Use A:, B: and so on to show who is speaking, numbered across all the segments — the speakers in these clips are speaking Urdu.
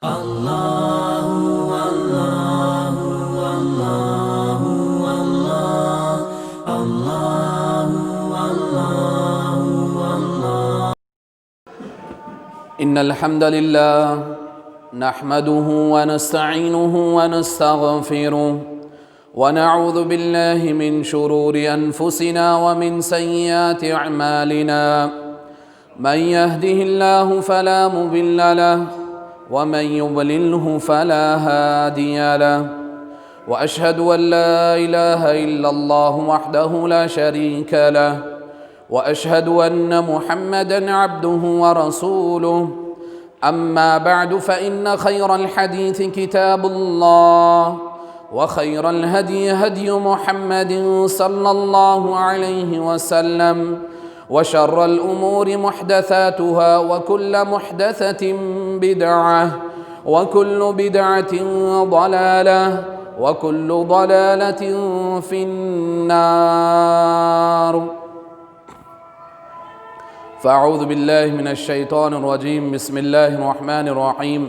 A: Allahu Allahu Allahu Allah Allahu Allahu Allah
B: Innal hamdalillah nahmaduhu wa nasta'inuhu wa nastaghfiruh wa na'udhu billahi min shururi anfusina wa min sayyiati a'malina man yahdihillahu fala mudilla lahu ومن يضلله فلا هادي له وأشهد أن لا إله إلا الله وحده لا شريك له وأشهد أن محمدًا عبده ورسوله أما بعد فإن خير الحديث كتاب الله وخير الهدي هدي محمد صلى الله عليه وسلم وشر الأمور محدثاتها وكل محدثة بدعة وكل بدعة ضلالة وكل ضلالة في النار فأعوذ بالله من الشيطان الرجيم بسم الله الرحمن الرحيم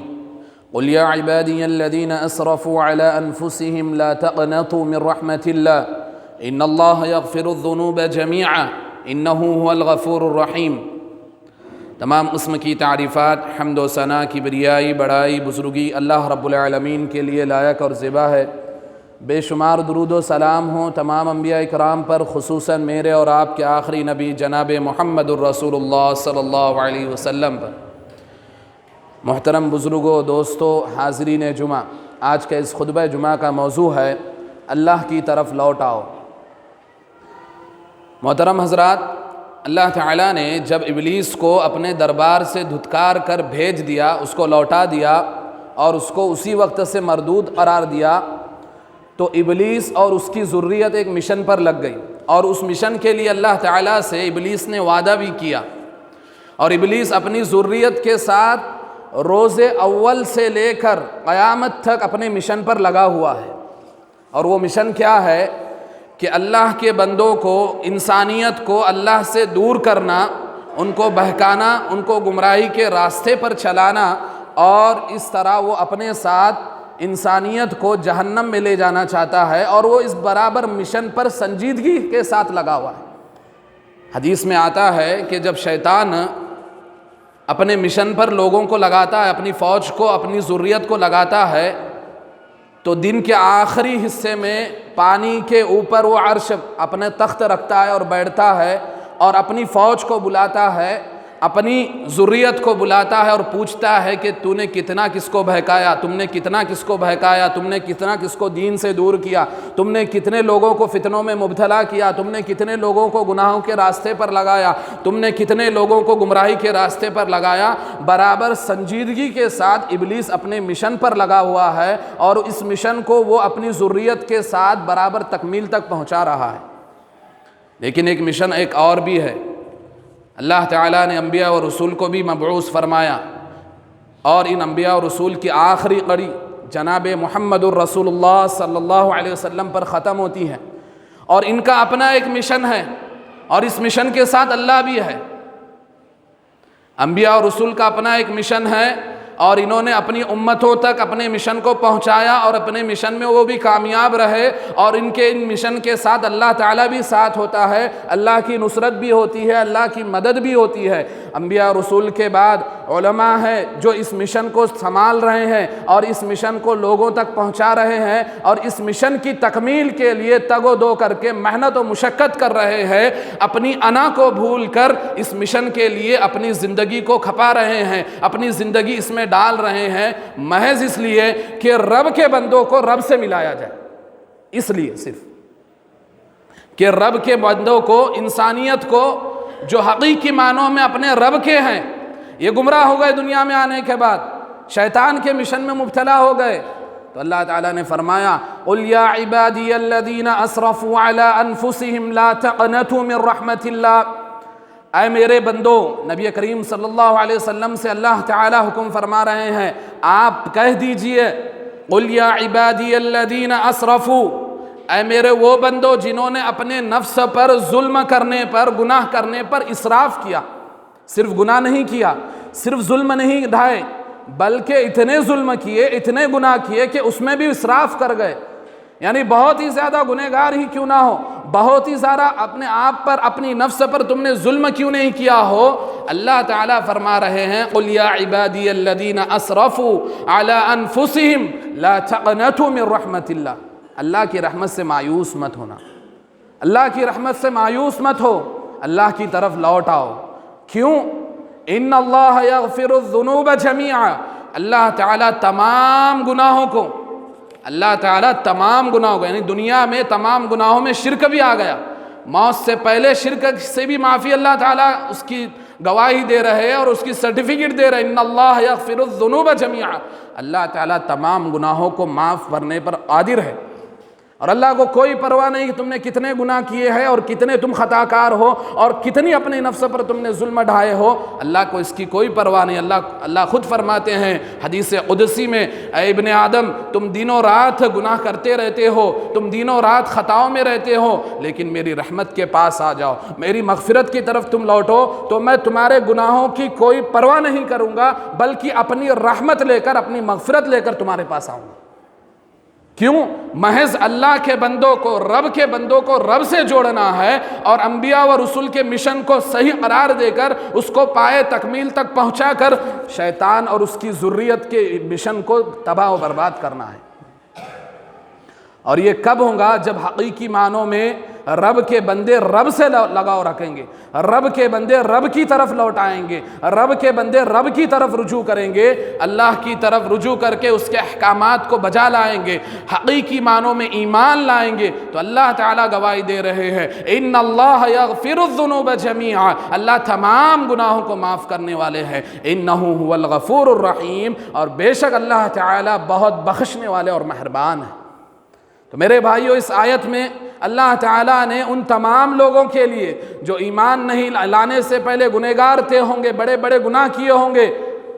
B: قل يا عبادي الذين أسرفوا على أنفسهم لا تقنطوا من رحمة الله إن الله يغفر الذنوب جميعا انہو هو الغفور الرحیم۔ تمام قسم کی تعریفات، حمد و ثنا، کبریائی، بڑائی، بزرگی اللہ رب العالمین کے لیے لائق اور زیبا ہے۔ بے شمار درود و سلام ہوں تمام انبیاء اکرام پر، خصوصاً میرے اور آپ کے آخری نبی جناب محمد الرسول اللہ صلی اللہ علیہ وسلم پر۔ محترم بزرگوں، دوستو، حاضرین جمعہ، آج کا اس خطبہ جمعہ کا موضوع ہے اللہ کی طرف لوٹ آؤ۔ محترم حضرات، اللہ تعالیٰ نے جب ابلیس کو اپنے دربار سے دھتکار کر بھیج دیا، اس کو لوٹا دیا اور اس کو اسی وقت سے مردود قرار دیا، تو ابلیس اور اس کی ذریت ایک مشن پر لگ گئی، اور اس مشن کے لیے اللہ تعالیٰ سے ابلیس نے وعدہ بھی کیا، اور ابلیس اپنی ذریت کے ساتھ روز اول سے لے کر قیامت تک اپنے مشن پر لگا ہوا ہے۔ اور وہ مشن کیا ہے کہ اللہ کے بندوں کو، انسانیت کو اللہ سے دور کرنا، ان کو بہکانا، ان کو گمراہی کے راستے پر چلانا، اور اس طرح وہ اپنے ساتھ انسانیت کو جہنم میں لے جانا چاہتا ہے، اور وہ اس برابر مشن پر سنجیدگی کے ساتھ لگا ہوا ہے۔ حدیث میں آتا ہے کہ جب شیطان اپنے مشن پر لوگوں کو لگاتا ہے، اپنی فوج کو، اپنی ذریت کو لگاتا ہے، تو دن کے آخری حصے میں پانی کے اوپر وہ عرش اپنے تخت رکھتا ہے اور بیٹھتا ہے، اور اپنی فوج کو بلاتا ہے، اپنی ذریت کو بلاتا ہے اور پوچھتا ہے کہ تو نے کتنا کس کو بہکایا، تم نے کتنا کس کو بہکایا، تم نے کتنا کس کو دین سے دور کیا، تم نے کتنے لوگوں کو فتنوں میں مبتلا کیا، تم نے کتنے لوگوں کو گناہوں کے راستے پر لگایا، تم نے کتنے لوگوں کو گمراہی کے راستے پر لگایا۔ برابر سنجیدگی کے ساتھ ابلیس اپنے مشن پر لگا ہوا ہے، اور اس مشن کو وہ اپنی ذریت کے ساتھ برابر تکمیل تک پہنچا رہا ہے۔ لیکن ایک مشن ایک اور بھی ہے۔ اللہ تعالیٰ نے انبیاء و رسول کو بھی مبعوث فرمایا، اور ان انبیاء و رسول کی آخری کڑی جناب محمد الرسول اللہ صلی اللہ علیہ وسلم پر ختم ہوتی ہے، اور ان کا اپنا ایک مشن ہے، اور اس مشن کے ساتھ اللہ بھی ہے۔ انبیاء و رسول کا اپنا ایک مشن ہے، اور انہوں نے اپنی امتوں تک اپنے مشن کو پہنچایا، اور اپنے مشن میں وہ بھی کامیاب رہے، اور ان مشن کے ساتھ اللہ تعالیٰ بھی ساتھ ہوتا ہے، اللہ کی نصرت بھی ہوتی ہے، اللہ کی مدد بھی ہوتی ہے۔ انبیاء رسول کے بعد علماء ہیں جو اس مشن کو سنبھال رہے ہیں، اور اس مشن کو لوگوں تک پہنچا رہے ہیں، اور اس مشن کی تکمیل کے لیے تگ و دو کر کے محنت و مشقت کر رہے ہیں، اپنی انا کو بھول کر اس مشن کے لیے اپنی زندگی کو کھپا رہے ہیں، اپنی زندگی اس میں ڈال رہے ہیں، محض اس لیے کہ رب کے بندوں کو رب سے ملایا جائے، اس لیے صرف کہ رب کے بندوں کو، انسانیت کو جو حقیقی معنوں میں اپنے رب کے ہیں، یہ گمراہ ہو گئے دنیا میں آنے کے بعد، شیطان کے مشن میں مبتلا ہو گئے، تو اللہ تعالیٰ نے فرمایا قُلْ يَا عِبَادِيَ الَّذِينَ أَسْرَفُوا عَلَىٰ أَنفُسِهِمْ لَا تَقْنَطُوا مِن رَحْمَةِ اللَّهِ۔ اے میرے بندو، نبی کریم صلی اللہ علیہ وسلم سے اللہ تعالیٰ حکم فرما رہے ہیں، آپ کہہ دیجئے قُلْ يَا عِبَادِيَ الَّذِينَ أَسْرَفُوا، اے میرے وہ بندو جنہوں نے اپنے نفس پر ظلم کرنے پر، گناہ کرنے پر اسراف کیا، صرف گناہ نہیں کیا، صرف ظلم نہیں ڈھائے، بلکہ اتنے ظلم کیے، اتنے گناہ کیے کہ اس میں بھی اسراف کر گئے. یعنی بہت ہی زیادہ گنہگار ہی کیوں نہ ہو، بہت ہی زیادہ اپنے آپ پر، اپنی نفس پر تم نے ظلم کیوں نہیں کیا ہو، اللہ تعالیٰ فرما رہے ہیں قُلْ يَا عِبَادِيَ الَّذِينَ أَسْرَفُوا عَلَىٰ أَنفُسِهِمْ لَا تَقْنَطُوا مِن رَحْمَةِ اللَّهِ. اللہ کی رحمت سے مایوس مت ہونا، اللہ کی رحمت سے مایوس مت ہو، اللہ کی طرف لوٹ آؤ. کیوں؟ ان اللہ یغفر الذنوب جمیعا، اللہ تعالیٰ تمام گناہوں کو، اللہ تعالیٰ تمام گناہوں کو، یعنی دنیا میں تمام گناہوں میں شرک بھی آ گیا، موت سے پہلے شرک سے بھی معافی اللہ تعالیٰ اس کی گواہی دے رہے ہیں اور اس کی سرٹیفکیٹ دے رہے ہیں. ان اللہ یغفر الذنوب جمیعا، اللہ تعالیٰ تمام گناہوں کو معاف کرنے پر قادر ہے. اور اللہ کو کوئی پرواہ نہیں کہ تم نے کتنے گناہ کیے ہیں اور کتنے تم خطا کار ہو اور کتنی اپنے نفس پر تم نے ظلم ڈھائے ہو، اللہ کو اس کی کوئی پرواہ نہیں. اللہ خود فرماتے ہیں حدیث قدسی میں، اے ابن آدم تم دنوں رات گناہ کرتے رہتے ہو، تم دنوں رات خطاؤں میں رہتے ہو، لیکن میری رحمت کے پاس آ جاؤ، میری مغفرت کی طرف تم لوٹو تو میں تمہارے گناہوں کی کوئی پرواہ نہیں کروں گا، بلکہ اپنی رحمت لے کر، اپنی مغفرت لے کر تمہارے پاس آؤں گا. کیوں؟ محض اللہ کے بندوں کو، رب کے بندوں کو رب سے جوڑنا ہے اور انبیاء و رسول کے مشن کو صحیح قرار دے کر اس کو پائے تکمیل تک پہنچا کر شیطان اور اس کی ذریت کے مشن کو تباہ و برباد کرنا ہے. اور یہ کب ہوگا؟ جب حقیقی معنوں میں رب کے بندے رب سے لگاؤ رکھیں گے، رب کے بندے رب کی طرف لوٹ آئیں گے، رب کے بندے رب کی طرف رجوع کریں گے، اللہ کی طرف رجوع کر کے اس کے احکامات کو بجا لائیں گے، حقیقی معنوں میں ایمان لائیں گے. تو اللہ تعالیٰ گواہی دے رہے ہیں ان اللہ یغفر الذنوب جمیعا، اللہ تمام گناہوں کو معاف کرنے والے ہیں. انہ هو الغفور الرحیم، اور بے شک اللہ تعالیٰ بہت بخشنے والے اور مہربان ہیں. تو میرے بھائیو، اس آیت میں اللہ تعالیٰ نے ان تمام لوگوں کے لیے جو ایمان نہیں لانے سے پہلے گنہگار تھے ہوں گے، بڑے بڑے گناہ کیے ہوں گے،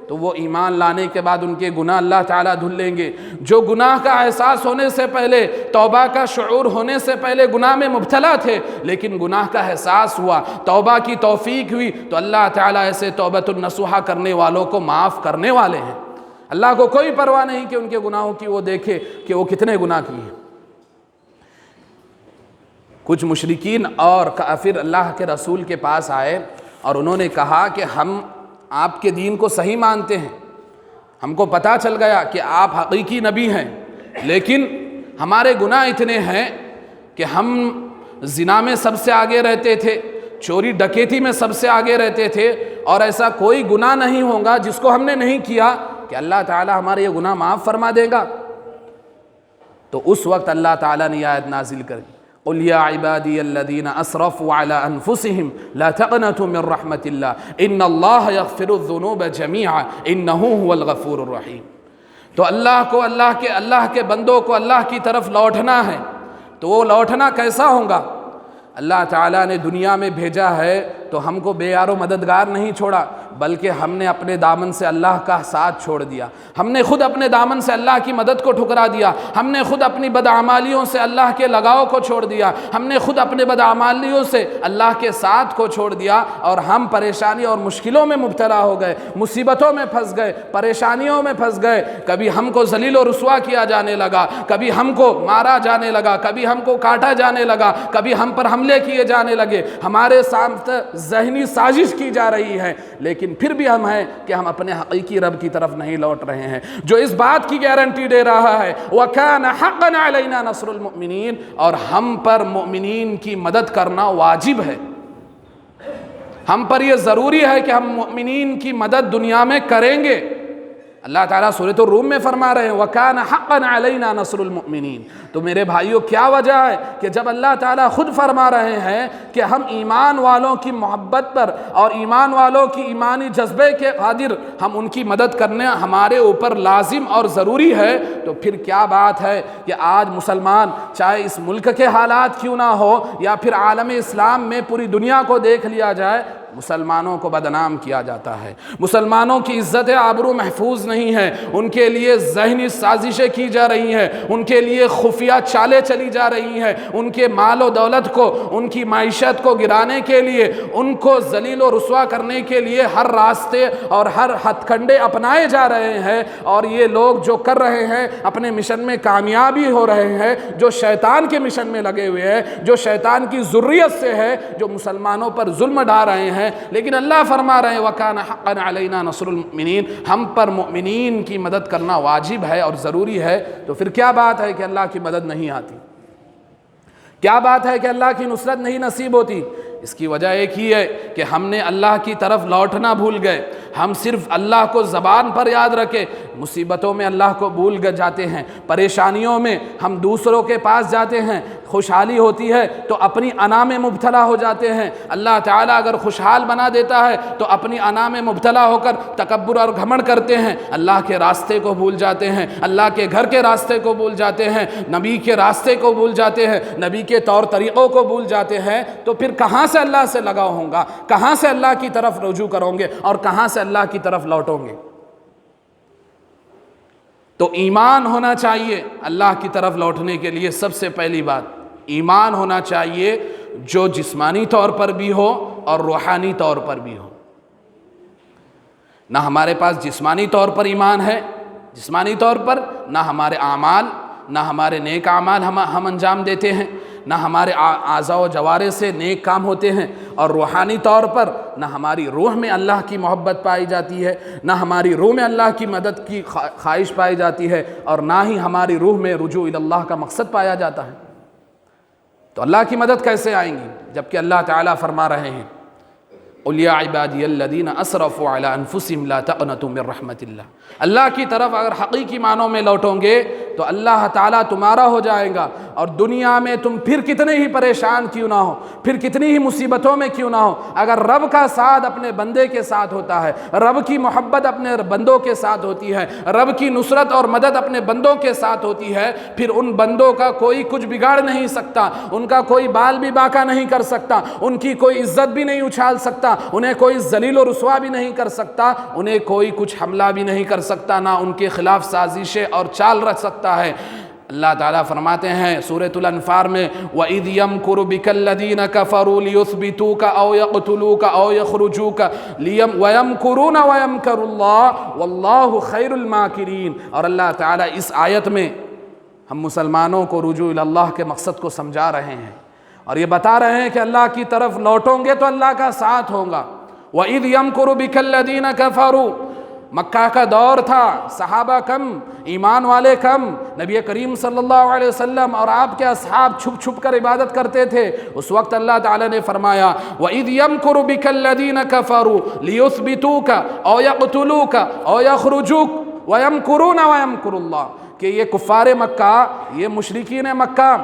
B: تو وہ ایمان لانے کے بعد ان کے گناہ اللہ تعالیٰ دھل لیں گے. جو گناہ کا احساس ہونے سے پہلے، توبہ کا شعور ہونے سے پہلے گناہ میں مبتلا تھے، لیکن گناہ کا احساس ہوا، توبہ کی توفیق ہوئی، تو اللہ تعالیٰ ایسے توبۃ النصوحہ کرنے والوں کو معاف کرنے والے ہیں. اللہ کو کوئی پرواہ نہیں کہ ان کے گناہوں کی وہ دیکھے کہ وہ کتنے گناہ کیے ہیں. کچھ مشرکین اور کافر اللہ کے رسول کے پاس آئے اور انہوں نے کہا کہ ہم آپ کے دین کو صحیح مانتے ہیں، ہم کو پتہ چل گیا کہ آپ حقیقی نبی ہیں، لیکن ہمارے گناہ اتنے ہیں کہ ہم زنا میں سب سے آگے رہتے تھے، چوری ڈکیتی میں سب سے آگے رہتے تھے، اور ایسا کوئی گناہ نہیں ہوگا جس کو ہم نے نہیں کیا کہ اللہ تعالیٰ ہمارے یہ گناہ معاف فرما دے گا. تو اس وقت اللہ تعالیٰ نے یہ آیت نازل کر دی قُلْ يَا عِبَادِيَ الَّذِينَ أَسْرَفُوا عَلَىٰ أَنفُسِهِمْ لَا تَقْنَطُوا مِن رَحْمَةِ اللَّهِ إِنَّ اللَّهَ يَغْفِرُ الذُّنُوبَ جَمِيعًا إِنَّهُ هُوَ الْغَفُورُ الرَّحِيمُ. تو اللہ کے بندوں کو اللہ کی طرف لوٹنا ہے. تو وہ لوٹنا کیسا ہوگا؟ اللہ تعالیٰ نے دنیا میں بھیجا ہے تو ہم کو بے یار و مددگار نہیں چھوڑا، بلکہ ہم نے اپنے دامن سے اللہ کا ساتھ چھوڑ دیا، ہم نے خود اپنے دامن سے اللہ کی مدد کو ٹھکرا دیا، ہم نے خود اپنی بدعمالیوں سے اللہ کے لگاؤ کو چھوڑ دیا، ہم نے خود اپنے بدعمالیوں سے اللہ کے ساتھ کو چھوڑ دیا، اور ہم پریشانی اور مشکلوں میں مبتلا ہو گئے، مصیبتوں میں پھنس گئے، پریشانیوں میں پھنس گئے. کبھی ہم کو ذلیل و رسوا کیا جانے لگا، کبھی ہم کو مارا جانے لگا، کبھی ہم کو کاٹا جانے لگا، کبھی ہم پر حملے کیے جانے لگے، ہمارے سامنے ذہنی سازش کی جا رہی ہے، لیکن پھر بھی ہم ہیں کہ ہم اپنے حقیقی رب کی طرف نہیں لوٹ رہے ہیں جو اس بات کی گارنٹی دے رہا ہے وَكَانَ حَقًّا عَلَيْنَا نَصْرُ الْمُؤْمِنِينَ، اور ہم پر مؤمنین کی مدد کرنا واجب ہے. ہم پر یہ ضروری ہے کہ ہم مؤمنین کی مدد دنیا میں کریں گے. اللہ تعالیٰ سورۃ الروم میں فرما رہے ہیں وَكَانَ حَقًّا عَلَيْنَا نَصْرُ الْمُؤْمِنِينَ. تو میرے بھائیوں، کیا وجہ ہے کہ جب اللہ تعالیٰ خود فرما رہے ہیں کہ ہم ایمان والوں کی محبت پر اور ایمان والوں کی ایمانی جذبے کے قادر ہم ان کی مدد کرنے ہمارے اوپر لازم اور ضروری ہے، تو پھر کیا بات ہے کہ آج مسلمان چاہے اس ملک کے حالات کیوں نہ ہو یا پھر عالم اسلام میں پوری دنیا کو دیکھ لیا جائے، مسلمانوں کو بدنام کیا جاتا ہے، مسلمانوں کی عزت آبرو محفوظ نہیں ہے، ان کے لیے ذہنی سازشیں کی جا رہی ہیں، ان کے لیے خفیہ چالیں چلی جا رہی ہیں، ان کے مال و دولت کو، ان کی معیشت کو گرانے کے لیے، ان کو ذلیل و رسوا کرنے کے لیے ہر راستے اور ہر ہتھ کنڈے اپنائے جا رہے ہیں، اور یہ لوگ جو کر رہے ہیں اپنے مشن میں کامیابی ہو رہے ہیں، جو شیطان کے مشن میں لگے ہوئے ہیں، جو شیطان کی ذریت سے ہے، جو مسلمانوں پر ظلم ڈھا رہے ہیں، لیکن اللہ فرما رہے ہیں وَكَانَ حَقًّا عَلَيْنَا نَصْرُ الْمُؤْمِنِينَ، ہم پر مؤمنین کی مدد کرنا واجب ہے اور ضروری ہے۔ تو پھر کیا بات ہے کہ اللہ کی مدد نہیں آتی؟ کیا بات ہے کہ اللہ کی نصرت نہیں نصیب ہوتی؟ اس کی وجہ ایک ہی ہے کہ ہم نے اللہ کی طرف لوٹنا بھول گئے، ہم صرف اللہ کو زبان پر یاد رکھے، مصیبتوں میں اللہ کو بھول جاتے ہیں، پریشانیوں میں ہم دوسروں کے پاس جاتے ہیں، خوشحالی ہوتی ہے تو اپنی انا میں مبتلا ہو جاتے ہیں، اللہ تعالیٰ اگر خوشحال بنا دیتا ہے تو اپنی انا میں مبتلا ہو کر تکبر اور گھمنڈ کرتے ہیں، اللہ کے راستے کو بھول جاتے ہیں، اللہ کے گھر کے راستے کو بھول جاتے ہیں، نبی کے راستے کو بھول جاتے ہیں، نبی کے طور طریقوں کو بھول جاتے ہیں، تو پھر کہاں سے اللہ سے لگاؤ ہوں گا، کہاں سے اللہ کی طرف رجوع کرو گے اور کہاں سے اللہ کی طرف لوٹو گے؟ تو ایمان ہونا چاہیے اللہ کی طرف لوٹنے کے لیے۔ سب سے پہلی بات ایمان ہونا چاہیے جو جسمانی طور پر بھی ہو اور روحانی طور پر بھی ہو۔ نہ ہمارے پاس جسمانی طور پر ایمان ہے، جسمانی طور پر نہ ہمارے اعمال، نہ ہمارے نیک اعمال ہم انجام دیتے ہیں، نہ ہمارے اعضاء و جوارح سے نیک کام ہوتے ہیں، اور روحانی طور پر نہ ہماری روح میں اللہ کی محبت پائی جاتی ہے، نہ ہماری روح میں اللہ کی مدد کی خواہش پائی جاتی ہے، اور نہ ہی ہماری روح میں رجوع اللہ کا مقصد پایا جاتا ہے۔ تو اللہ کی مدد کیسے آئیں گی جبکہ اللہ تعالیٰ فرما رہے ہیں قُلْ يَا عِبَادِيَ الَّذِينَ أَسْرَفُوا عَلَىٰ أَنفُسِهِمْ لَا تَقْنَطُوا مِن رَحْمَةِ اللَّهِ، اللہ کی طرف اگر حقیقی معنوں میں لوٹوں گے تو اللہ تعالیٰ تمہارا ہو جائے گا، اور دنیا میں تم پھر کتنے ہی پریشان کیوں نہ ہو، پھر کتنی ہی مصیبتوں میں کیوں نہ ہو، اگر رب کا ساتھ اپنے بندے کے ساتھ ہوتا ہے، رب کی محبت اپنے بندوں کے ساتھ ہوتی ہے، رب کی نصرت اور مدد اپنے بندوں کے ساتھ ہوتی ہے، پھر ان بندوں کا کوئی کچھ بگاڑ نہیں سکتا، ان کا کوئی بال بھی باکا نہیں کر سکتا، ان کی کوئی عزت بھی نہیں اچھال سکتا، انہیں کوئی ذلیل و رسوا بھی نہیں کر سکتا، انہیں کوئی کچھ حملہ بھی نہیں کر سکتا، نہ ان کے خلاف سازشیں اور چال رچ سکتا ہے۔ اللہ تعالیٰ فرماتے ہیں سورۃ الانفال میں وَإِذْ يَمْكُرُ بِكَ الَّذِينَ كَفَرُوا لِيُثْبِتُوكَ أَوْ يَقْتُلُوكَ أَوْ يَخْرُجُوكَ وَيَمْكُرُونَ وَيَمْكَرُ اللَّهُ وَاللَّهُ خَيْرُ الْمَاكِرِينَ۔ اور اللہ تعالیٰ اس آیت میں ہم مسلمانوں کو رجوع اللہ کے مقصد کو سمجھا رہے ہیں، اور یہ بتا رہے ہیں کہ اللہ کی طرف لوٹوں گے تو اللہ کا ساتھ ہوگا۔ وَإِذْ يَمْكُرُ بِكَ الَّذِينَ كَفَرُوا، مکہ کا دور تھا، صحابہ کم، ایمان والے کم، نبی کریم صلی اللہ علیہ وسلم اور آپ کے اصحاب چھپ چھپ کر عبادت کرتے تھے، اس وقت اللہ تعالیٰ نے فرمایا وَإِذْ يَمْكُرُ بِكَ الَّذِينَ كَفَرُوا لِيُثْبِتُوكَ أَوْ يَقْتُلُوكَ أَوْ يَخْرُجُوكَ وَيَمْكُرُونَ وَيَمْكُرُ اللَّهُ، کہ یہ کفار مکہ، یہ مشرکین مکہ،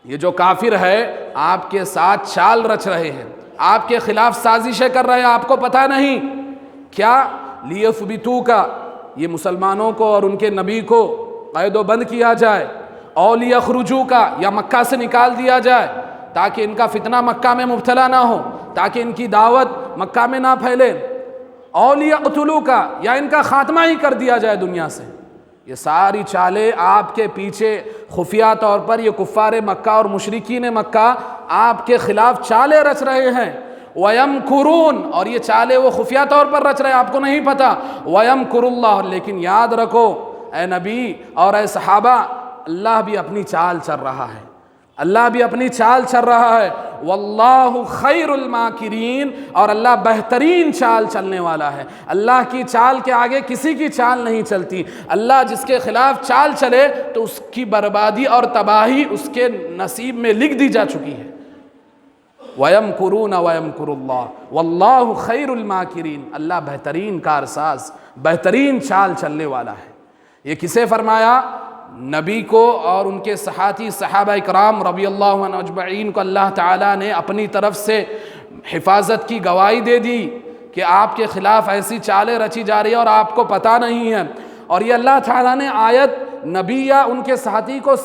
B: یہ جو کافر ہے آپ کے ساتھ چال رچ رہے ہیں، آپ کے خلاف سازشیں کر رہے ہیں، آپ کو پتہ نہیں کیا؟ لیثبتوکا، یہ مسلمانوں کو اور ان کے نبی کو قید و بند کیا جائے، اور لیخرجوکا، یا مکہ سے نکال دیا جائے تاکہ ان کا فتنہ مکہ میں مبتلا نہ ہو، تاکہ ان کی دعوت مکہ میں نہ پھیلے، اور لیقتلوکا، یا ان کا خاتمہ ہی کر دیا جائے دنیا سے۔ یہ ساری چالیں آپ کے پیچھے خفیہ طور پر یہ کفار مکہ اور مشرکین مکہ آپ کے خلاف چالیں رچ رہے ہیں۔ وَيَمْكُرُونَ، اور یہ چالیں وہ خفیہ طور پر رچ رہے ہیں، آپ کو نہیں پتا۔ وَيَمْكُرُ اللَّهُ، لیکن یاد رکھو اے نبی اور اے صحابہ، اللہ بھی اپنی چال چل رہا ہے، اللہ بھی اپنی چال چل رہا ہے۔ واللہ خیر الماکرین، اور اللہ بہترین چال چلنے والا ہے۔ اللہ کی چال کے آگے کسی کی چال نہیں چلتی، اللہ جس کے خلاف چال چلے تو اس کی بربادی اور تباہی اس کے نصیب میں لکھ دی جا چکی ہے۔ وَيَمْكُرُونَ وَيَمْكُرُ اللَّهُ وَاللَّهُ خَيْرُ الْمَاكِرِينَ، اللہ بہترین کارساز، بہترین چال چلنے والا ہے۔ یہ کسے فرمایا؟ نبی کو اور ان کے صحابی صحابہ اکرام رضی اللہ عنہ اجمعین کو اللہ تعالیٰ نے اپنی طرف سے حفاظت کی گواہی دے دی کہ آپ کے خلاف ایسی چالیں رچی جا رہی ہیں اور آپ کو پتہ نہیں ہے۔ اور یہ اللہ تعالیٰ نے آیت نبی یا ان کے ساتھی کو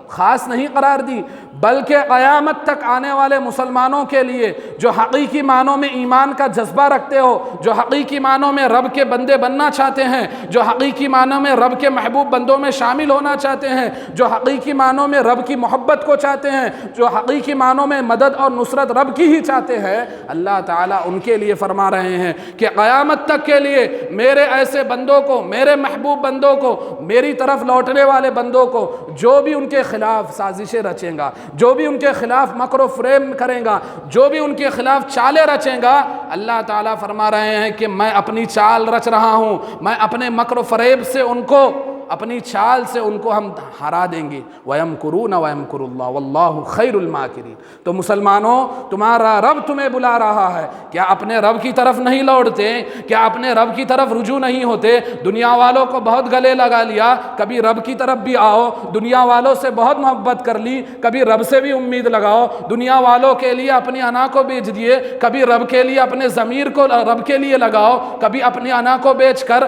B: خاص نہیں قرار دی، بلکہ قیامت تک آنے والے مسلمانوں کے لیے جو حقیقی معنوں میں ایمان کا جذبہ رکھتے ہو، جو حقیقی معنوں میں رب کے بندے بننا چاہتے ہیں، جو حقیقی معنوں میں رب کے محبوب بندوں میں شامل ہونا چاہتے ہیں، جو حقیقی معنوں میں رب کی محبت کو چاہتے ہیں، جو حقیقی معنوں میں مدد اور نصرت رب کی ہی چاہتے ہیں، اللہ تعالیٰ ان کے لیے فرما رہے ہیں کہ قیامت تک کے لیے میرے ایسے بندوں کو، میرے محبوب بندوں کو، میری طرف لوٹنے والے بندوں کو، جو بھی ان کے خلاف سازشیں رچیں گا، جو بھی ان کے خلاف مکر و فریم کریں گا، جو بھی ان کے خلاف چالیں رچیں گا، اللہ تعالیٰ فرما رہے ہیں کہ میں اپنی چال رچ رہا ہوں، میں اپنے مکر و فریب سے ان کو، اپنی چال سے ان کو ہم ہرا دیں گے۔ وَيَمْكُرُونَ وَيَمْكُرُ اللَّهُ وَاللَّهُ خَيْرُ الْمَاكِرِينَ۔ تو مسلمانوں، تمہارا رب تمہیں بلا رہا ہے، کیا اپنے رب کی طرف نہیں لوٹتے؟ کیا اپنے رب کی طرف رجوع نہیں ہوتے؟ دنیا والوں کو بہت گلے لگا لیا، کبھی رب کی طرف بھی آؤ، دنیا والوں سے بہت محبت کر لی، کبھی رب سے بھی امید لگاؤ، دنیا والوں کے لیے اپنی انا کو بیچ دیے، کبھی رب کے لیے اپنے ضمیر کو رب کے لیے لگاؤ، کبھی اپنی انا کو بیچ کر،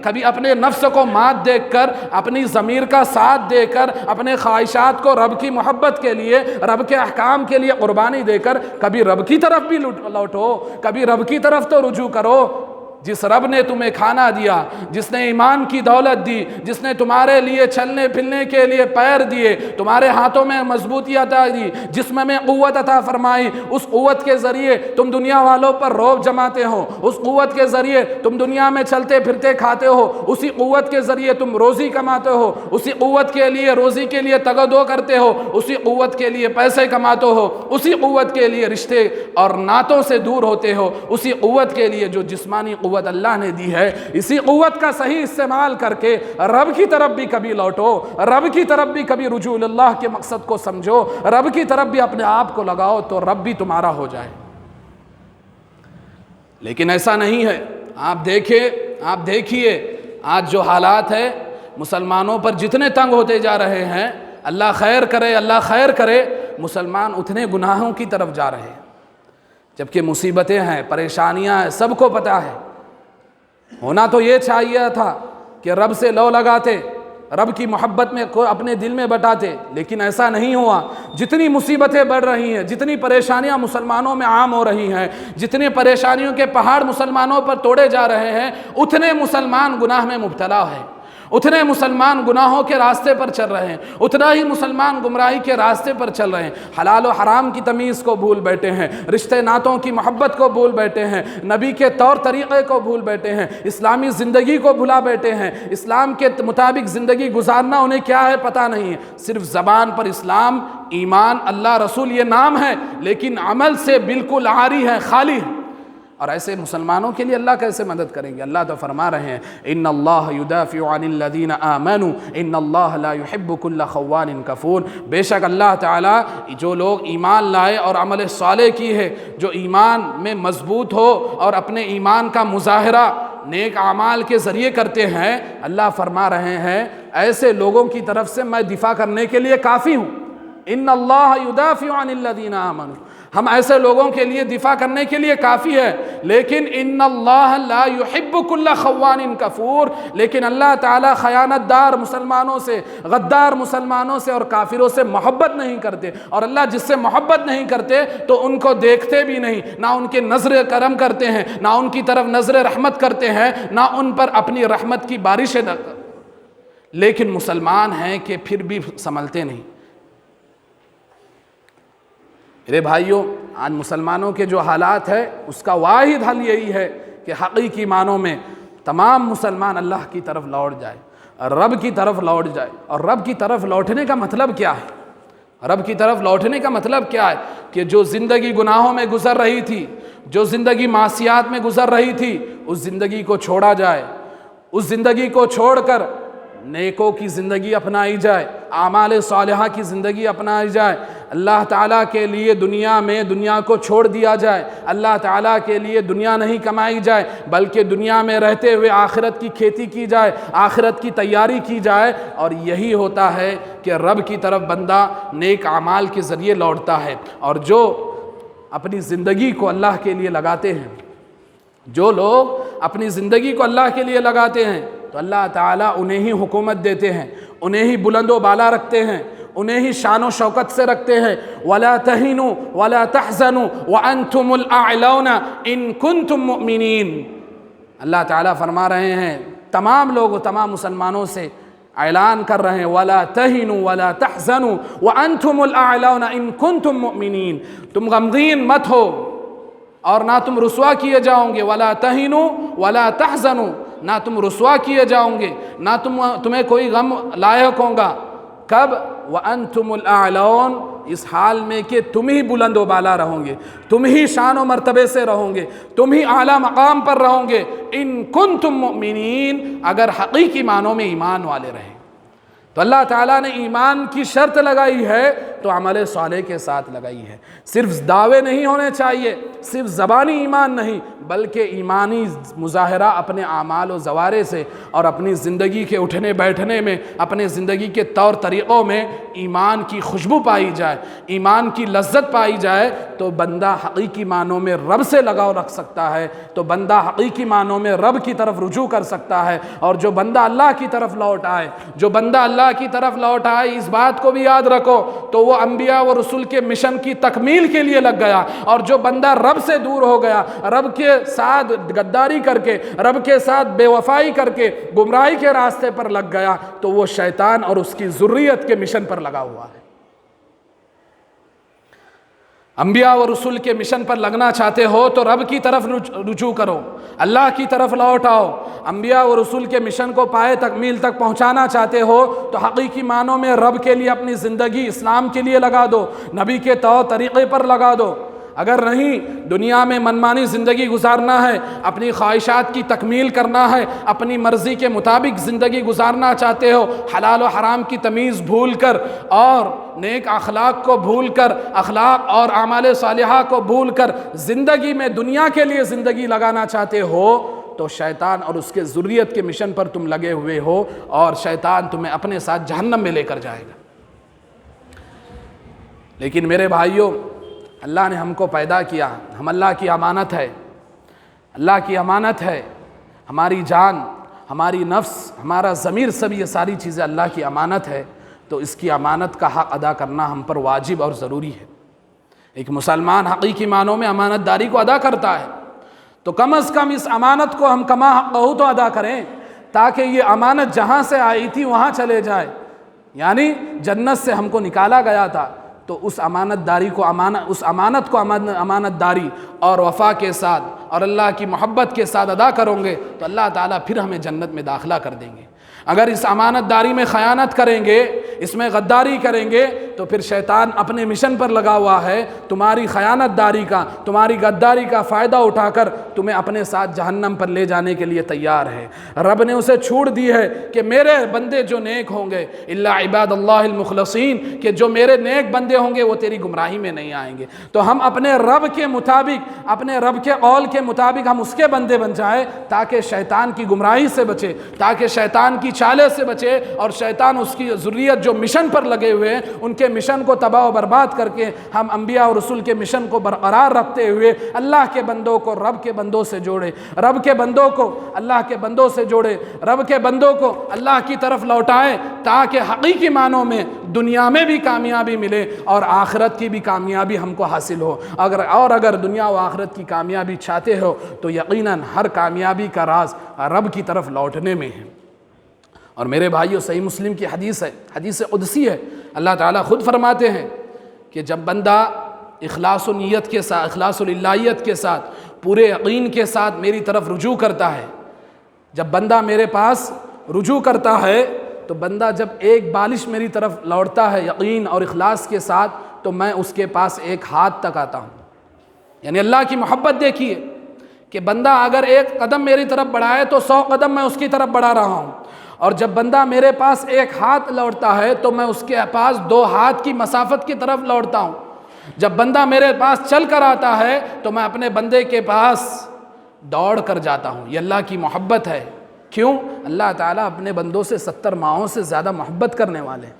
B: کبھی اپنے نفس کو مات دیکھ کر، اپنی ضمیر کا ساتھ دے کر، اپنے خواہشات کو رب کی محبت کے لیے، رب کے احکام کے لیے قربانی دے کر، کبھی رب کی طرف بھی لوٹو، کبھی رب کی طرف تو رجوع کرو۔ جس رب نے تمہیں کھانا دیا، جس نے ایمان کی دولت دی، جس نے تمہارے لیے چلنے پھرنے کے لیے پیر دیے، تمہارے ہاتھوں میں مضبوطی عطا دی، جسم میں قوت عطا فرمائی، اس قوت کے ذریعے تم دنیا والوں پر رعب جماتے ہو، اس قوت کے ذریعے تم دنیا میں چلتے پھرتے کھاتے ہو، اسی قوت کے ذریعے تم روزی کماتے ہو، اسی قوت کے لیے روزی کے لیے تگدو کرتے ہو، اسی قوت کے لیے پیسے کماتے ہو، اسی قوت کے لیے رشتے اور نعتوں سے دور ہوتے ہو، اسی قوت کے لیے جو جسمانی قوت اللہ نے دی ہے، اسی قوت کا صحیح استعمال کر کے رب کی طرف بھی کبھی لوٹو، رب کی طرف بھی کبھی رجوع اللہ کے مقصد کو سمجھو، رب کی طرف بھی اپنے آپ کو لگاؤ تو رب بھی تمہارا ہو جائے۔ لیکن ایسا نہیں ہے۔ آپ دیکھیے آج جو حالات ہے، مسلمانوں پر جتنے تنگ ہوتے جا رہے ہیں، اللہ خیر کرے، اللہ خیر کرے، مسلمان اتنے گناہوں کی طرف جا رہے ہیں، جبکہ مصیبتیں ہیں، پریشانیاں ہیں، سب کو پتہ ہے۔ ہونا تو یہ چاہیے تھا کہ رب سے لو لگاتے، رب کی محبت میں کو اپنے دل میں بٹاتے، لیکن ایسا نہیں ہوا۔ جتنی مصیبتیں بڑھ رہی ہیں، جتنی پریشانیاں مسلمانوں میں عام ہو رہی ہیں، جتنے پریشانیوں کے پہاڑ مسلمانوں پر توڑے جا رہے ہیں، اتنے مسلمان گناہ میں مبتلا ہیں، اتنے مسلمان گناہوں کے راستے پر چل رہے ہیں، اتنا ہی مسلمان گمراہی کے راستے پر چل رہے ہیں، حلال و حرام کی تمیز کو بھول بیٹھے ہیں، رشتے ناتوں کی محبت کو بھول بیٹھے ہیں، نبی کے طور طریقے کو بھول بیٹھے ہیں، اسلامی زندگی کو بھلا بیٹھے ہیں، اسلام کے مطابق زندگی گزارنا انہیں کیا ہے پتہ نہیں ہے، صرف زبان پر اسلام، ایمان، اللہ رسول یہ نام ہے، لیکن عمل سے بالکل عاری ہے، خالی ہے۔ اور ایسے مسلمانوں کے لیے اللہ کیسے مدد کریں گے؟ اللہ تو فرما رہے ہیں ان اللہ یدافع عن الذین آمنوا ان اللہ لا يحب كل خوان کفور۔ بے شک اللہ تعالیٰ جو لوگ ایمان لائے اور عمل صالح کی ہے، جو ایمان میں مضبوط ہو اور اپنے ایمان کا مظاہرہ نیک اعمال کے ذریعے کرتے ہیں، اللہ فرما رہے ہیں ایسے لوگوں کی طرف سے میں دفاع کرنے کے لیے کافی ہوں۔ ان اللہ یدافع عن الذین آمنوا، ہم ایسے لوگوں کے لیے دفاع کرنے کے لیے کافی ہے، لیکن ان اللہ لا يحب كل خوان کفور، لیکن اللہ تعالیٰ خیانت دار مسلمانوں سے، غدار مسلمانوں سے اور کافروں سے محبت نہیں کرتے، اور اللہ جس سے محبت نہیں کرتے تو ان کو دیکھتے بھی نہیں، نہ ان کے نظر کرم کرتے ہیں، نہ ان کی طرف نظر رحمت کرتے ہیں، نہ ان پر اپنی رحمت کی بارشیں لیکن مسلمان ہیں کہ پھر بھی سنبھلتے نہیں۔ میرے بھائیوں، آج مسلمانوں کے جو حالات ہے اس کا واحد حل یہی ہے کہ حقیقی معنوں میں تمام مسلمان اللہ کی طرف لوٹ جائے، رب کی طرف لوٹ جائے۔ اور رب کی طرف لوٹنے کا مطلب کیا ہے؟ رب کی طرف لوٹنے کا مطلب کیا ہے؟ کہ جو زندگی گناہوں میں گزر رہی تھی، جو زندگی معصیات میں گزر رہی تھی، اس زندگی کو چھوڑا جائے، اس زندگی کو چھوڑ کر نیکوں کی زندگی اپنائی جائے، اعمال صالحہ کی زندگی اپنائی جائے، اللہ تعالیٰ کے لیے دنیا میں دنیا کو چھوڑ دیا جائے، اللہ تعالیٰ کے لیے دنیا نہیں کمائی جائے بلکہ دنیا میں رہتے ہوئے آخرت کی کھیتی کی جائے، آخرت کی تیاری کی جائے۔ اور یہی ہوتا ہے کہ رب کی طرف بندہ نیک اعمال کے ذریعے لوٹتا ہے۔ اور جو اپنی زندگی کو اللہ کے لیے لگاتے ہیں، جو لوگ اپنی زندگی کو اللہ کے لیے لگاتے ہیں، تو اللہ تعالیٰ انہیں ہی حکومت دیتے ہیں، انہیں ہی بلند و بالا رکھتے ہیں، انہیں ہی شان و شوکت سے رکھتے ہیں۔ وَلَا تَهِنُوا وَلَا تَحْزَنُوا وَأَنْتُمُ الْأَعْلَوْنَ إِن كُنتُم مُؤْمِنِينَ۔ اللہ تعالیٰ فرما رہے ہیں تمام لوگوں، تمام مسلمانوں سے اعلان کر رہے ہیں وَلَا تَهِنُوا وَلَا تَحْزَنُوا وَأَنْتُمُ الْأَعْلَوْنَ إِن كُنتُم مُؤْمِنِينَ۔ تم غمگین مت ہو اور نہ تم رسوا کیے جاؤ گے، وَلَا تَهِنُوا وَلَا تَحْزَنُوا، نہ تم رسوا کیے جاؤ گے، نہ تمہیں کوئی غم لاحق ہوگا۔ کب؟ وَأَنْتُمُ الْأَعْلَوْنَ، اس حال میں کہ تم ہی بلند و بالا رہو گے، تم ہی شان و مرتبے سے رہو گے، تم ہی اعلیٰ مقام پر رہو گے۔ ان کنتم مؤمنین، اگر حقیقی معنوں میں ایمان والے رہیں۔ تو اللہ تعالیٰ نے ایمان کی شرط لگائی ہے تو عمل صالح کے ساتھ لگائی ہے۔ صرف دعوے نہیں ہونے چاہیے، صرف زبانی ایمان نہیں، بلکہ ایمانی مظاہرہ اپنے اعمال و جوارح سے اور اپنی زندگی کے اٹھنے بیٹھنے میں، اپنے زندگی کے طور طریقوں میں ایمان کی خوشبو پائی جائے، ایمان کی لذت پائی جائے، تو بندہ حقیقی معنوں میں رب سے لگاؤ رکھ سکتا ہے، تو بندہ حقیقی معنوں میں رب کی طرف رجوع کر سکتا ہے۔ اور جو بندہ اللہ کی طرف لوٹ آئے، جو بندہ اللہ کی طرف لوٹ آئے، اس بات کو بھی یاد رکھو تو وہ انبیاء و رسول کے مشن کی تکمیل کے لیے لگ گیا۔ اور جو بندہ رب سے دور ہو گیا، رب کے ساتھ غداری کر کے، رب کے ساتھ بے وفائی کر کے گمراہی کے راستے پر لگ گیا، تو وہ شیطان اور اس کی ذریت کے مشن پر لگا ہوا ہے۔ انبیاء و رسول کے مشن پر لگنا چاہتے ہو تو رب کی طرف رجوع کرو، اللہ کی طرف لوٹ آؤ۔ انبیاء و رسول کے مشن کو پائے تکمیل تک پہنچانا چاہتے ہو تو حقیقی معنوں میں رب کے لیے اپنی زندگی اسلام کے لیے لگا دو، نبی کے طور طریقے پر لگا دو۔ اگر نہیں، دنیا میں منمانی زندگی گزارنا ہے، اپنی خواہشات کی تکمیل کرنا ہے، اپنی مرضی کے مطابق زندگی گزارنا چاہتے ہو، حلال و حرام کی تمیز بھول کر اور نیک اخلاق کو بھول کر، اخلاق اور اعمال صالحہ کو بھول کر زندگی میں دنیا کے لیے زندگی لگانا چاہتے ہو، تو شیطان اور اس کے ذریت کے مشن پر تم لگے ہوئے ہو، اور شیطان تمہیں اپنے ساتھ جہنم میں لے کر جائے گا۔ لیکن میرے بھائیوں، اللہ نے ہم کو پیدا کیا، ہم اللہ کی امانت ہے، اللہ کی امانت ہے، ہماری جان، ہماری نفس، ہمارا ضمیر، سب یہ ساری چیزیں اللہ کی امانت ہے، تو اس کی امانت کا حق ادا کرنا ہم پر واجب اور ضروری ہے۔ ایک مسلمان حقیقی معنوں میں امانت داری کو ادا کرتا ہے، تو کم از کم اس امانت کو ہم کما حقہ تو ادا کریں، تاکہ یہ امانت جہاں سے آئی تھی وہاں چلے جائے، یعنی جنت سے ہم کو نکالا گیا تھا، تو اس امانت داری کو اس امانت کو امانت داری اور وفا کے ساتھ اور اللہ کی محبت کے ساتھ ادا کرو گے تو اللہ تعالیٰ پھر ہمیں جنت میں داخلہ کر دیں گے۔ اگر اس امانت داری میں خیانت کریں گے، اس میں غداری کریں گے، تو پھر شیطان اپنے مشن پر لگا ہوا ہے، تمہاری خیانت داری کا، تمہاری غداری کا فائدہ اٹھا کر تمہیں اپنے ساتھ جہنم پر لے جانے کے لیے تیار ہے۔ رب نے اسے چھوٹ دی ہے کہ میرے بندے جو نیک ہوں گے، الا عباد اللہ المخلصین، کہ جو میرے نیک بندے ہوں گے وہ تیری گمراہی میں نہیں آئیں گے۔ تو ہم اپنے رب کے مطابق، اپنے رب کے قول کے مطابق ہم اس کے بندے بن جائیں، تاکہ شیطان کی گمراہی سے بچے، تاکہ شیطان کی چالے سے بچے، اور شیطان اس کی ذریت جو مشن پر لگے ہوئے ہیں ان کے مشن کو تباہ و برباد کر کے ہم انبیاء اور رسول کے مشن کو برقرار رکھتے ہوئے اللہ کے بندوں کو رب کے بندوں سے جوڑے، رب کے بندوں کو اللہ کے بندوں سے جوڑے، رب کے بندوں کو اللہ کی طرف لوٹائیں، تاکہ حقیقی معنوں میں دنیا میں بھی کامیابی ملے اور آخرت کی بھی کامیابی ہم کو حاصل ہو۔ اگر دنیا و آخرت کی کامیابی چاہتے ہو تو یقیناً ہر کامیابی کا راز رب کی طرف لوٹنے میں ہے۔ اور میرے بھائیوں، صحیح مسلم کی حدیث ہے، حدیث قدسی ہے، اللہ تعالیٰ خود فرماتے ہیں کہ جب بندہ اخلاص و نیت کے ساتھ، اخلاص و للہیت کے ساتھ، پورے یقین کے ساتھ میری طرف رجوع کرتا ہے، جب بندہ میرے پاس رجوع کرتا ہے تو بندہ جب ایک بالش میری طرف لوٹتا ہے یقین اور اخلاص کے ساتھ، تو میں اس کے پاس ایک ہاتھ تک آتا ہوں۔ یعنی اللہ کی محبت دیکھیے کہ بندہ اگر ایک قدم میری طرف بڑھائے تو 100 قدم میں اس کی طرف بڑھا رہا ہوں، اور جب بندہ میرے پاس ایک ہاتھ لوٹتا ہے تو میں اس کے پاس 2 ہاتھ کی مسافت کی طرف لوٹتا ہوں۔ جب بندہ میرے پاس چل کر آتا ہے تو میں اپنے بندے کے پاس دوڑ کر جاتا ہوں۔ یہ اللہ کی محبت ہے۔ کیوں؟ اللہ تعالیٰ اپنے بندوں سے 70 ماہوں سے زیادہ محبت کرنے والے ہیں۔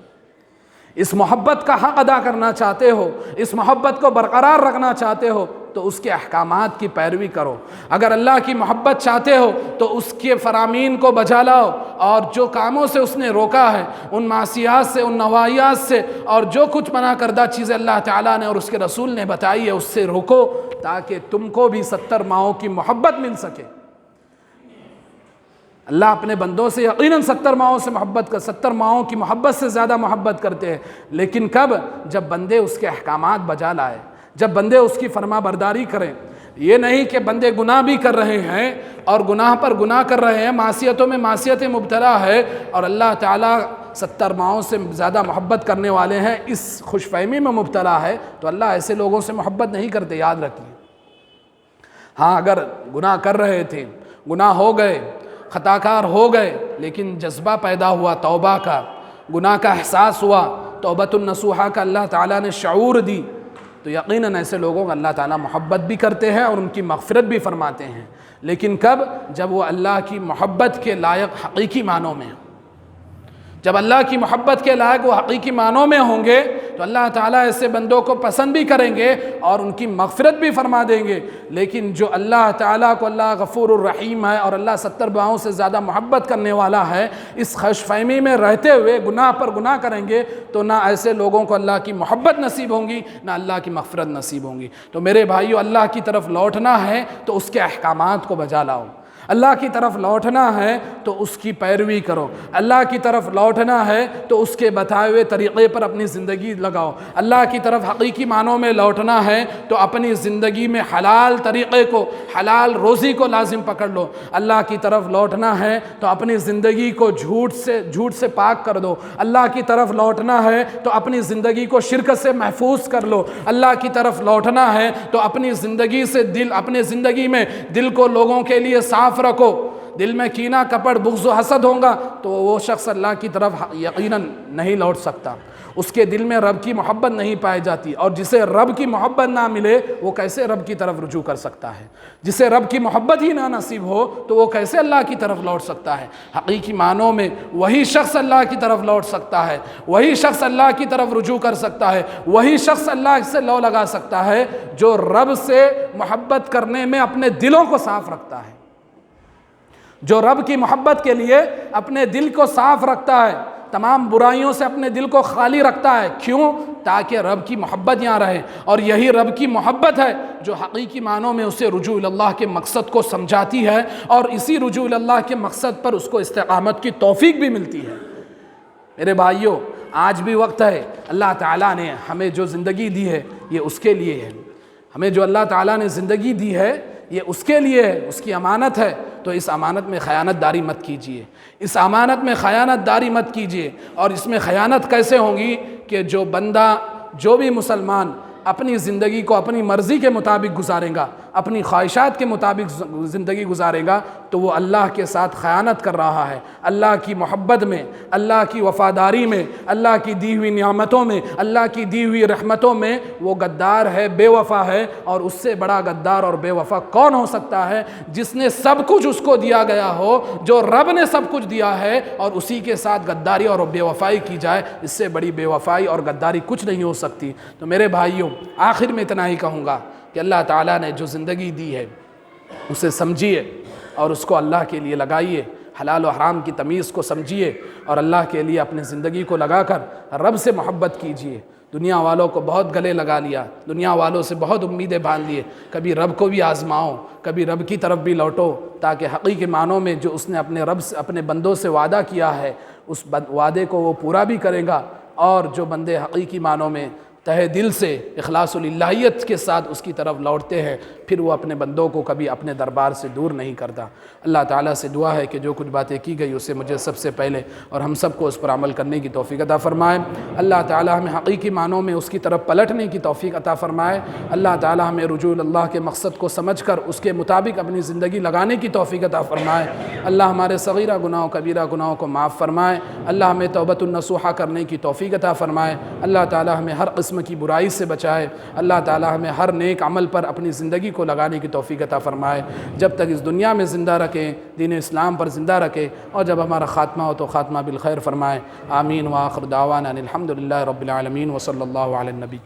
B: اس محبت کا حق ادا کرنا چاہتے ہو، اس محبت کو برقرار رکھنا چاہتے ہو، تو اس کے احکامات کی پیروی کرو، اگر اللہ کی محبت چاہتے ہو تو اس کے فرامین کو بجا لاؤ، اور جو کاموں سے اس نے روکا ہے، ان معصیات سے، ان نواحیات سے، اور جو کچھ منع کردہ چیزیں اللہ تعالیٰ نے اور اس کے رسول نے بتائی ہے اس سے روکو، تاکہ تم کو بھی 70 ماہوں کی محبت مل سکے۔ اللہ اپنے بندوں سے یقیناً 70 ماہوں سے 70 ماہوں کی محبت سے زیادہ محبت کرتے ہیں، لیکن کب؟ جب بندے اس کے احکامات بجا لائے، جب بندے اس کی فرما برداری کریں۔ یہ نہیں کہ بندے گناہ بھی کر رہے ہیں اور گناہ پر گناہ کر رہے ہیں، معصیتوں میں معصیتیں مبتلا ہے، اور اللہ تعالیٰ 70 ماہوں سے زیادہ محبت کرنے والے ہیں، اس خوش فہمی میں مبتلا ہے، تو اللہ ایسے لوگوں سے محبت نہیں کرتے، یاد رکھیے۔ ہاں اگر گناہ کر رہے تھے، گناہ ہو گئے، خطا کار ہو گئے، لیکن جذبہ پیدا ہوا توبہ کا، گناہ کا احساس ہوا، توبۃ النصوحہ کا اللہ تعالیٰ نے شعور دی، تو یقیناً ایسے لوگوں کو اللہ تعالیٰ محبت بھی کرتے ہیں اور ان کی مغفرت بھی فرماتے ہیں۔ لیکن کب؟ جب وہ اللہ کی محبت کے لائق حقیقی معنوں میں، جب اللہ کی محبت کے لائق وہ حقیقی معنوں میں ہوں گے تو اللہ تعالیٰ ایسے بندوں کو پسند بھی کریں گے اور ان کی مغفرت بھی فرما دیں گے۔ لیکن جو اللہ تعالیٰ کو اللہ غفور الرحیم ہے اور اللہ 70 ماہوں سے زیادہ محبت کرنے والا ہے، اس خوش فہمی میں رہتے ہوئے گناہ پر گناہ کریں گے تو نہ ایسے لوگوں کو اللہ کی محبت نصیب ہوں گی، نہ اللہ کی مغفرت نصیب ہوں گی۔ تو میرے بھائیو، اللہ کی طرف لوٹنا ہے تو اس کے احکامات کو بجا لاؤ، اللہ کی طرف لوٹنا ہے تو اس کی پیروی کرو، اللہ کی طرف لوٹنا ہے تو اس کے بتائے ہوئے طریقے پر اپنی زندگی لگاؤ، اللہ کی طرف حقیقی معنوں میں لوٹنا ہے تو اپنی زندگی میں حلال طریقے کو، حلال روزی کو لازم پکڑ لو، اللہ کی طرف لوٹنا ہے تو اپنی زندگی کو جھوٹ سے پاک کر دو، اللہ کی طرف لوٹنا ہے تو اپنی زندگی کو شرک سے محفوظ کر لو، اللہ کی طرف لوٹنا ہے تو اپنی زندگی میں دل کو لوگوں کے لیے صاف رکھو۔ دل میں کینہ، کپٹ، بغض و حسد ہوگا تو وہ شخص اللہ کی طرف یقیناً نہیں لوٹ سکتا، اس کے دل میں رب کی محبت نہیں پائی جاتی، اور جسے رب کی محبت نہ ملے وہ کیسے رب کی طرف رجوع کر سکتا ہے؟ جسے رب کی محبت ہی نہ نصیب ہو تو وہ کیسے اللہ کی طرف لوٹ سکتا ہے؟ حقیقی معنوں میں وہی شخص اللہ کی طرف لوٹ سکتا ہے، وہی شخص اللہ کی طرف رجوع کر سکتا ہے، وہی شخص اللہ سے لو لگا سکتا ہے جو رب سے محبت کرنے میں اپنے دلوں کو صاف رکھتا ہے، جو رب کی محبت کے لیے اپنے دل کو صاف رکھتا ہے، تمام برائیوں سے اپنے دل کو خالی رکھتا ہے۔ کیوں؟ تاکہ رب کی محبت یہاں رہے، اور یہی رب کی محبت ہے جو حقیقی معنوں میں اسے رجوع اللہ کے مقصد کو سمجھاتی ہے، اور اسی رجوع اللہ کے مقصد پر اس کو استقامت کی توفیق بھی ملتی ہے۔ میرے بھائیوں، آج بھی وقت ہے، اللہ تعالیٰ نے ہمیں جو زندگی دی ہے یہ اس کے لیے ہے، ہمیں جو اللہ تعالیٰ نے زندگی دی ہے یہ اس کے لیے ہے، اس کی امانت ہے، تو اس امانت میں خیانت داری مت کیجیے، اس امانت میں خیانت داری مت کیجیے۔ اور اس میں خیانت کیسے ہوگی کہ جو بندہ، جو بھی مسلمان اپنی زندگی کو اپنی مرضی کے مطابق گزارے گا، اپنی خواہشات کے مطابق زندگی گزارے گا تو وہ اللہ کے ساتھ خیانت کر رہا ہے۔ اللہ کی محبت میں، اللہ کی وفاداری میں، اللہ کی دی ہوئی نعمتوں میں، اللہ کی دی ہوئی رحمتوں میں وہ غدار ہے، بے وفا ہے، اور اس سے بڑا غدار اور بے وفا کون ہو سکتا ہے؟ جس نے سب کچھ اس کو دیا گیا ہو، جو رب نے سب کچھ دیا ہے، اور اسی کے ساتھ غداری اور بے وفائی کی جائے، اس سے بڑی بے وفائی اور غداری کچھ نہیں ہو سکتی۔ تو میرے بھائیوں، آخر میں اتنا ہی کہوں گا کہ اللہ تعالیٰ نے جو زندگی دی ہے اسے سمجھیے اور اس کو اللہ کے لیے لگائیے، حلال و حرام کی تمیز کو سمجھیے اور اللہ کے لیے اپنی زندگی کو لگا کر رب سے محبت کیجیے۔ دنیا والوں کو بہت گلے لگا لیا، دنیا والوں سے بہت امیدیں باندھ لیے، کبھی رب کو بھی آزماؤ، کبھی رب کی طرف بھی لوٹو، تاکہ حقیقی معنوں میں جو اس نے اپنے رب سے، اپنے بندوں سے وعدہ کیا ہے، اس وعدے کو وہ پورا بھی کرے گا۔ اور جو بندے حقیقی معنوں میں تہہ دل سے اخلاص الہیت کے ساتھ اس کی طرف لوٹتے ہیں، پھر وہ اپنے بندوں کو کبھی اپنے دربار سے دور نہیں کرتا۔ اللہ تعالیٰ سے دعا ہے کہ جو کچھ باتیں کی گئی اسے مجھے سب سے پہلے اور ہم سب کو اس پر عمل کرنے کی توفیق عطا فرمائے۔ اللہ تعالیٰ ہمیں حقیقی معنوں میں اس کی طرف پلٹنے کی توفیق عطا فرمائے۔ اللہ تعالیٰ ہمیں رجوع اللہ کے مقصد کو سمجھ کر اس کے مطابق اپنی زندگی لگانے کی توفیق عطا فرمائے۔ اللہ ہمارے صغیرہ گناہوں، کبیرہ گناہوں کو معاف فرمائے۔ اللہ ہمیں توبۃ النصوحہ کرنے کی توفیق عطا فرمائے۔ اللہ تعالیٰ ہمیں ہر قسم کی برائی سے بچائے۔ اللہ تعالیٰ ہمیں ہر نیک عمل پر اپنی زندگی کو لگانے کی توفیق عطا فرمائے۔ جب تک اس دنیا میں زندہ رکھیں، دین اسلام پر زندہ رکھے، اور جب ہمارا خاتمہ ہو تو خاتمہ بالخیر فرمائے۔ آمین وآخر دعوانا الحمدللہ رب العالمین وصلی اللہ علی النبی۔